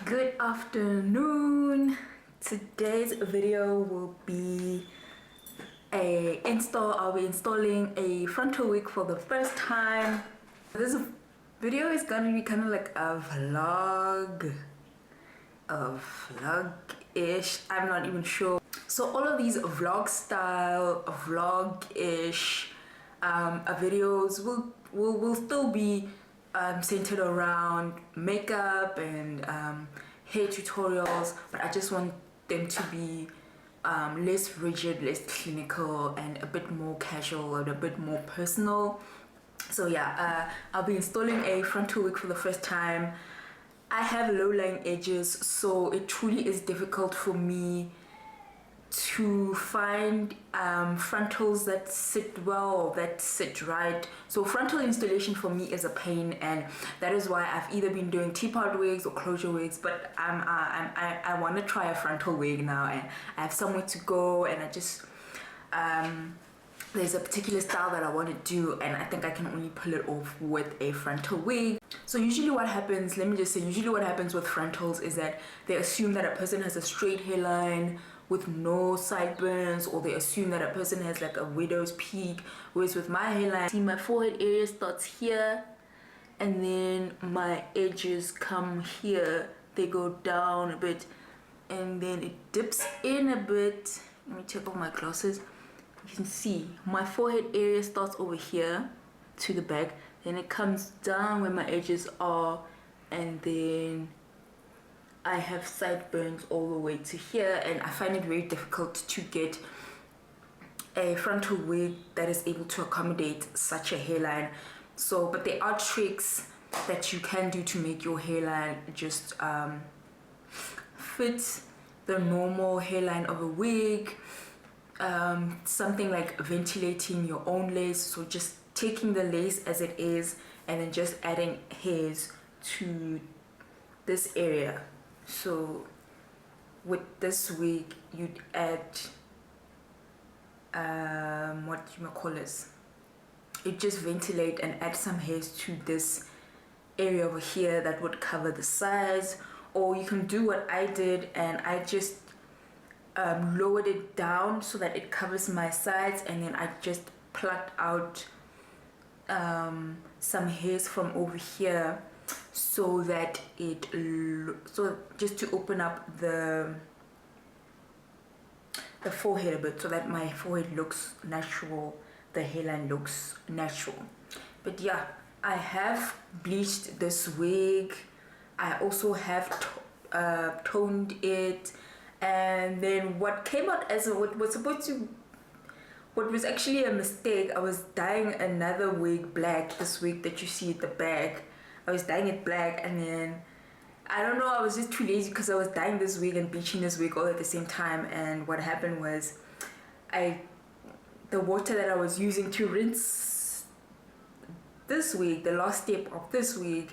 Good afternoon. Today's video will be I'll be installing a frontal wig for the first time. This video is gonna be kind of like a vlog-ish. I'm not even sure. So all of these vlog style, vlog-ish videos will still be centered around makeup and hair tutorials, but I just want them to be less rigid, less clinical, and a bit more casual and a bit more personal. So yeah, I'll be installing a frontal wig for the first time. I have low-lying edges, so it truly is difficult for me to find frontals that sit well or that sit right. So frontal installation for me is a pain, and that is why I've either been doing teapot wigs or closure wigs, but I want to try a frontal wig now, and I have somewhere to go, and I just there's a particular style that I want to do, and I think I can only pull it off with a frontal wig. So usually what happens, usually what happens with frontals is that they assume that a person has a straight hairline with no sideburns, or they assume that a person has like a widow's peak, whereas with my hairline, see, my forehead area starts here, and then my edges come here, they go down a bit, and then it dips in a bit. Let me take off my glasses. You can see my forehead area starts over here to the back, then it comes down where my edges are, and then I have sideburns all the way to here, and I find it very difficult to get a frontal wig that is able to accommodate such a hairline. So, but there are tricks that you can do to make your hairline just fit the normal hairline of a wig. Something like ventilating your own lace, so just taking the lace as it is and then just adding hairs to this area. So with this wig you'd add what you might call this, you just ventilate and add some hairs to this area over here that would cover the sides. Or you can do what I did, and I just lowered it down so that it covers my sides, and then I just plucked out some hairs from over here, so that just to open up the forehead a bit, so that my forehead looks natural, the hairline looks natural. But yeah, I have bleached this wig. I also have toned it. And then what came out as what was actually a mistake, I was dyeing another wig black, this wig that you see at the back. I was dyeing it black, and then I don't know, I was just too lazy because I was dyeing this wig and bleaching this wig all at the same time. And what happened was, the water that I was using to rinse this wig, the last step of this wig,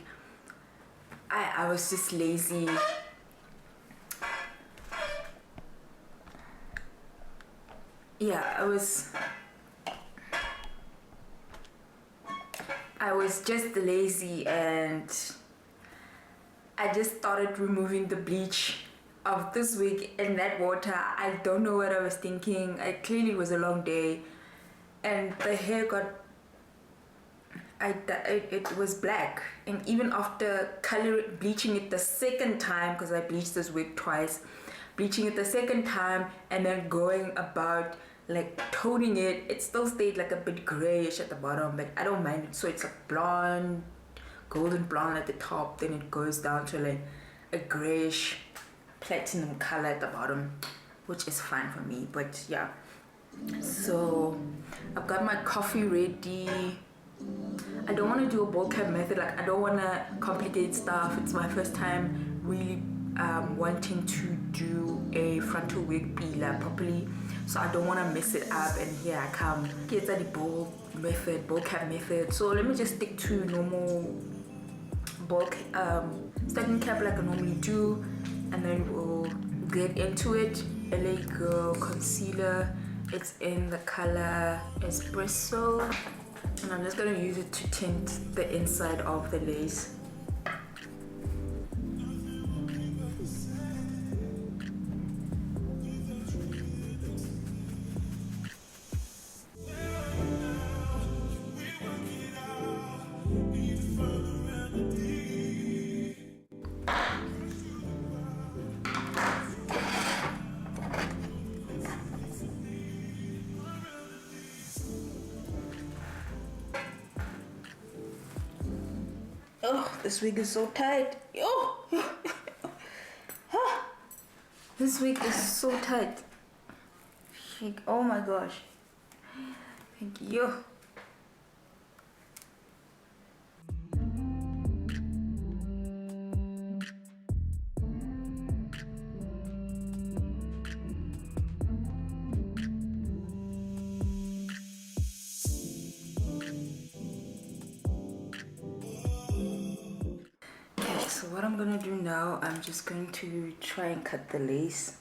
I was just lazy. Yeah, I was just lazy, and I just started removing the bleach of this wig in that water. I don't know what I was thinking. Clearly it was a long day, and the hair it was black. And even after bleaching it the second time, because I bleached this wig twice, bleaching it the second time and then going about like toning it, it still stayed like a bit grayish at the bottom, but I don't mind it. So it's like blonde, golden blonde at the top, then it goes down to like a grayish platinum color at the bottom, which is fine for me. But yeah, so I've got my coffee ready. I don't want to do a bowl cap method, like I don't want to complicate stuff. It's my first time really wanting to do a frontal wig peeler properly, so I don't want to mess it up. And here I come, here's the bowl cap method. So let me just stick to normal stacking cap like I normally do, and then we'll get into it. LA Girl concealer, it's in the color Espresso, and I'm just going to use it to tint the inside of the lace. Oh, this wig is so tight. Yo. This wig is so tight. Shake. Oh my gosh. Thank you. So what I'm gonna do now, I'm just going to try and cut the lace.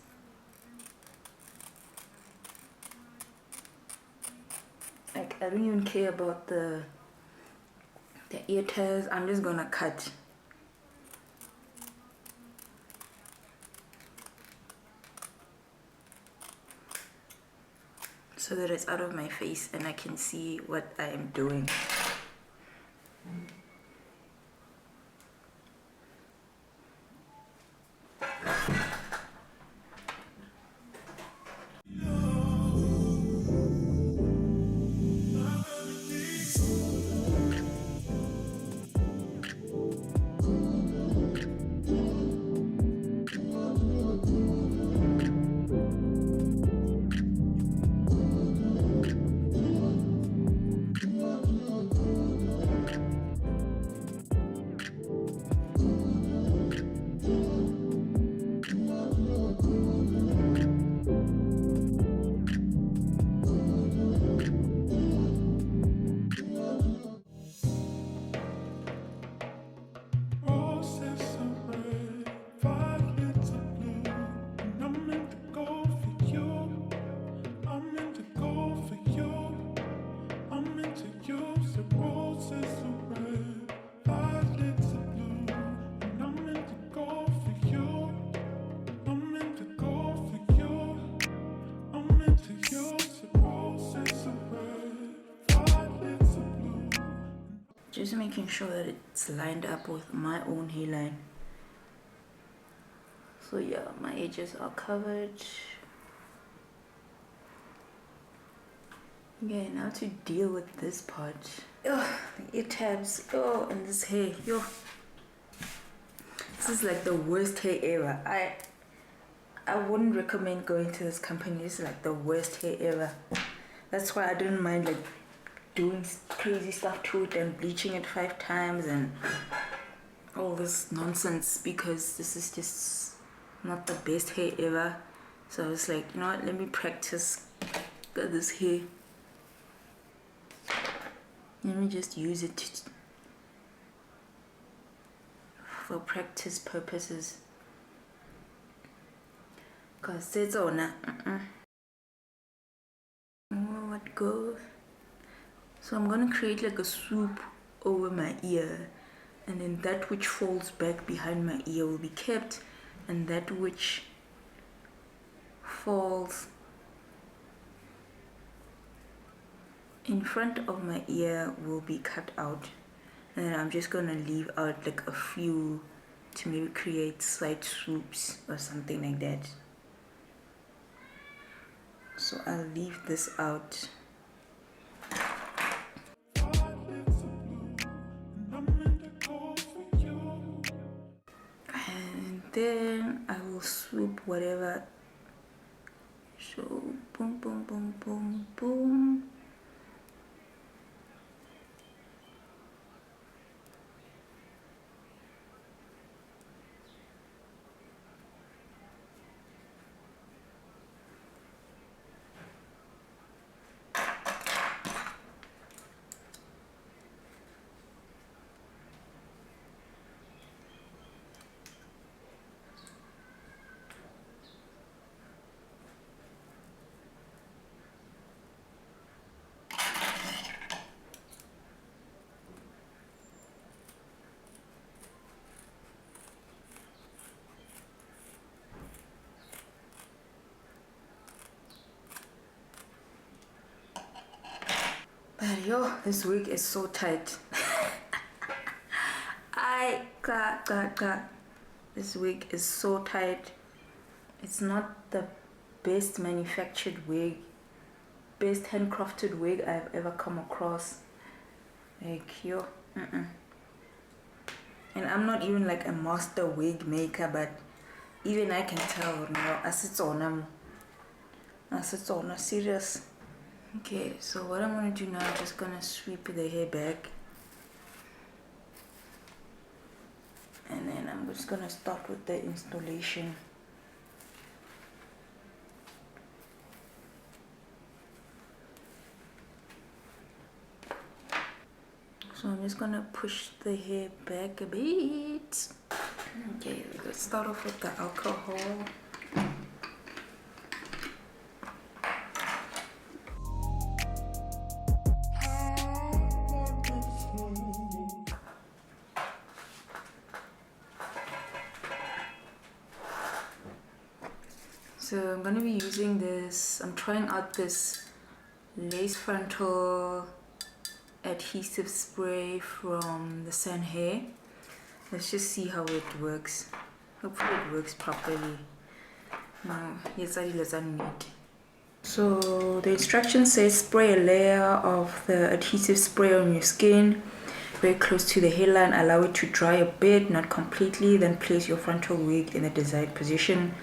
Like, I don't even care about the ear tails. I'm just gonna cut. So that it's out of my face and I can see what I am doing. Just making sure that it's lined up with my own hairline. So yeah, my edges are covered. Okay, now to deal with this part. Oh, the ear tabs. Oh, and this hair. Yo, this is like the worst hair ever. I wouldn't recommend going to this company. This is like the worst hair ever. That's why I didn't mind like doing crazy stuff to it and bleaching it 5 times and all this nonsense, because this is just not the best hair ever. So I was like, you know what, let me practice this hair. Let me just use it for practice purposes. Cause it's all now. Oh, what goes? So I'm gonna create like a swoop over my ear, and then that which falls back behind my ear will be kept, and that which falls in front of my ear will be cut out. And then I'm just gonna leave out like a few to maybe create side swoops or something like that. So I'll leave this out. And then I will swoop whatever. So boom, boom, boom, boom, boom. But yo, this wig is so tight. This wig is so tight. It's not the best manufactured wig, best handcrafted wig I've ever come across. Like yo, And I'm not even like a master wig maker, but even I can tell now as it's on serious. Okay, so what I'm gonna do now, I'm just gonna sweep the hair back, and then I'm just gonna start with the installation. So I'm just gonna push the hair back a bit. Okay, let's start off with the alcohol. So I'm gonna be using this, I'm trying out this lace frontal adhesive spray from the Sun Hair. Let's just see how it works. Hopefully it works properly. Yes, I need. So the instructions say spray a layer of the adhesive spray on your skin very close to the hairline, allow it to dry a bit, not completely, then place your frontal wig in the desired position.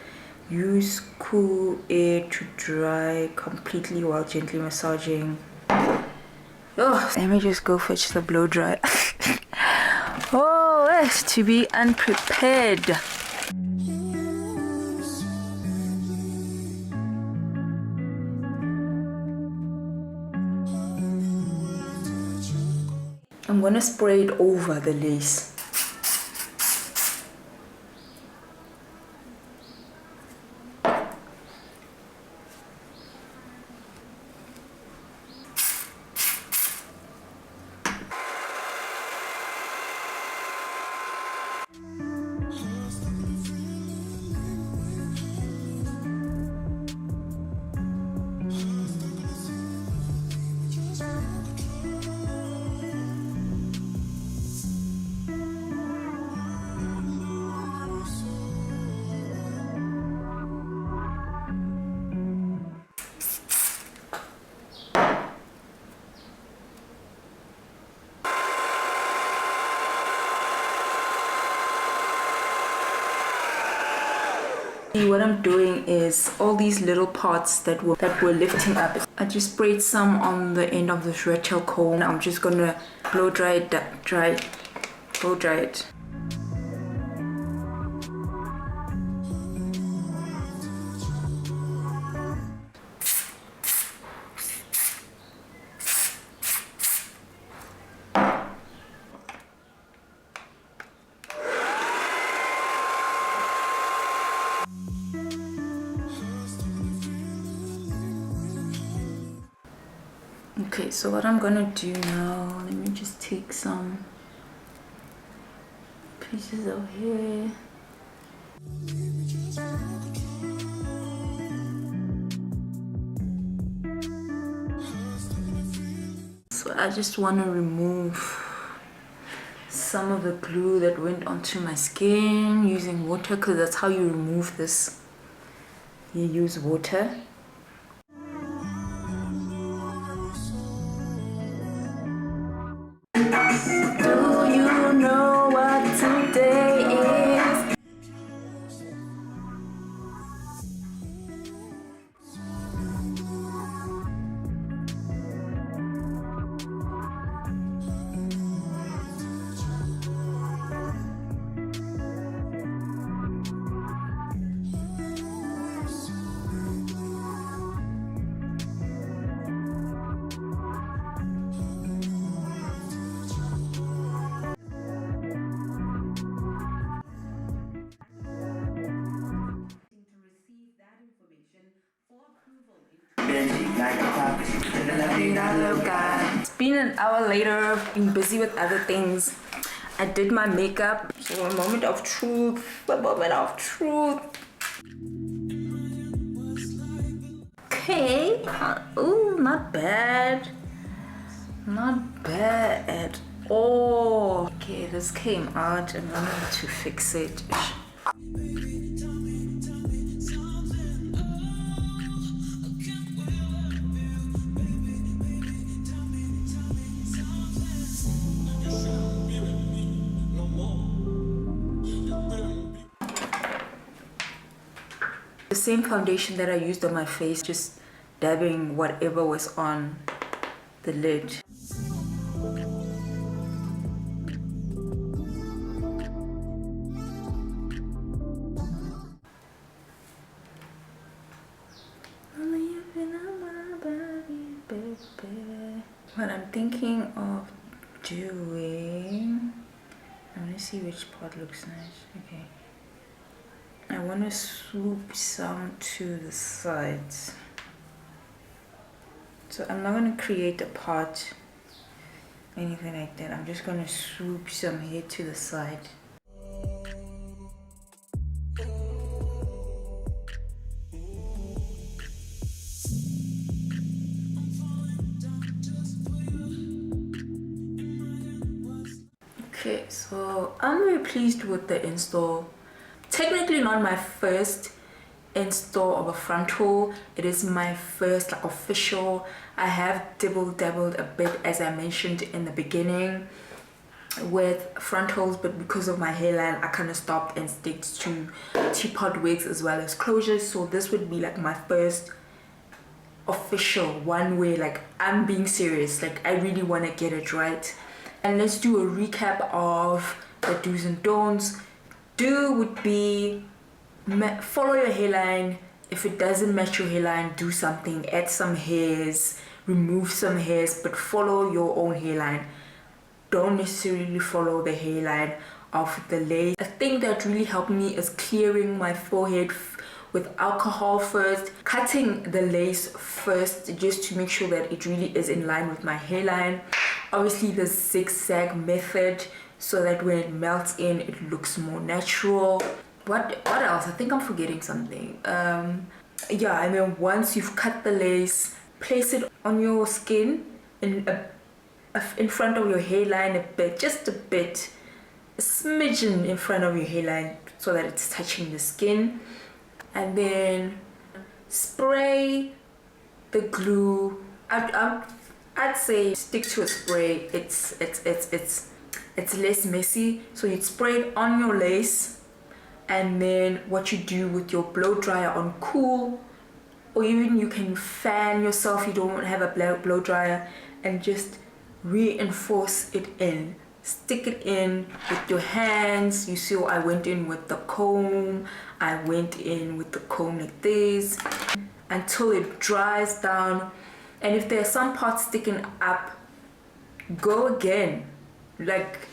Use cool air to dry completely while gently massaging. Oh, let me just go fetch the blow dry. Oh, it's to be unprepared. I'm gonna spray it over the lace. What I'm doing is all these little parts that were lifting up, I just sprayed some on the end of this red gel comb. I'm just gonna blow dry it, blow dry it. Okay, so what I'm gonna do now, let me just take some pieces of hair. So I just want to remove some of the glue that went onto my skin using water, because that's how you remove this. You use water. It's been an hour later, been busy with other things. I did my makeup. So a moment of truth, Okay, oh, not bad. Not bad at all. Okay, this came out and I need to fix it. same foundation that I used on my face, just dabbing whatever was on the lid. What I'm thinking of doing, I want to see which part looks nice. Okay, I want to swoop some to the sides, so I'm not going to create a part, anything like that. I'm just going to swoop some here to the side. Okay, so I'm very pleased with the install. Technically not my first install of a frontal. It is my first like official. I have dabbled a bit, as I mentioned in the beginning, with frontals, but because of my hairline I kind of stopped and stick to teapot wigs as well as closures. So this would be like my first official one where like I'm being serious, like I really want to get it right. And let's do a recap of the do's and don'ts. Do would be follow your hairline. If it doesn't match your hairline, do something, add some hairs, remove some hairs, but follow your own hairline. Don't necessarily follow the hairline of the lace. A thing that really helped me is clearing my forehead with alcohol first, cutting the lace first just to make sure that it really is in line with my hairline. Obviously the zigzag method, so that when it melts in it looks more natural. What else? I think I'm forgetting something. Yeah, and then once you've cut the lace, place it on your skin in front of your hairline a bit, just a bit, a smidgen in front of your hairline so that it's touching the skin. And then spray the glue. I'd say stick to a spray. It's less messy. So you'd spray it on your lace, and then what you do with your blow dryer on cool, or even you can fan yourself, you don't have a blow dryer, and just reinforce it in. Stick it in with your hands. You see I went in with the comb. I went in with the comb like this until it dries down. And if there are some parts sticking up, go again. Like,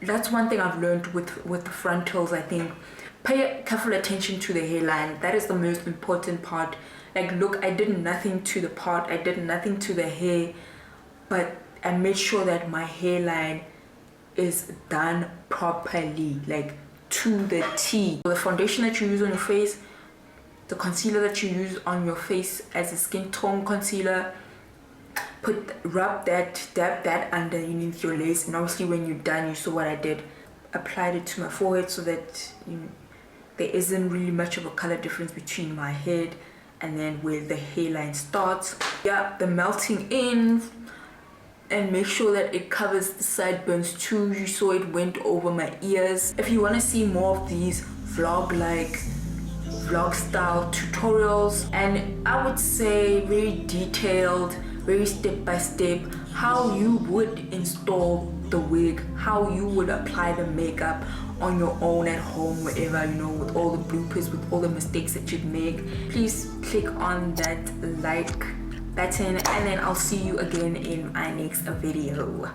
that's one thing I've learned with the frontals. I think pay careful attention to the hairline. That is the most important part. Like, look, I did nothing to the part, I did nothing to the hair, but I made sure that my hairline is done properly, like to the T. The foundation that you use on your face, the concealer that you use on your face as a skin tone concealer, rub that, dab that underneath your lace. And obviously when you're done, you saw what I did, applied it to my forehead so that there isn't really much of a color difference between my head and then where the hairline starts. Yeah, the melting in, and make sure that it covers the sideburns too. You saw it went over my ears. If you want to see more of these vlog style tutorials, and I would say very detailed, very step by step, how you would install the wig, how you would apply the makeup on your own at home, wherever, with all the bloopers, with all the mistakes that you'd make, please click on that like button, and then I'll see you again in my next video.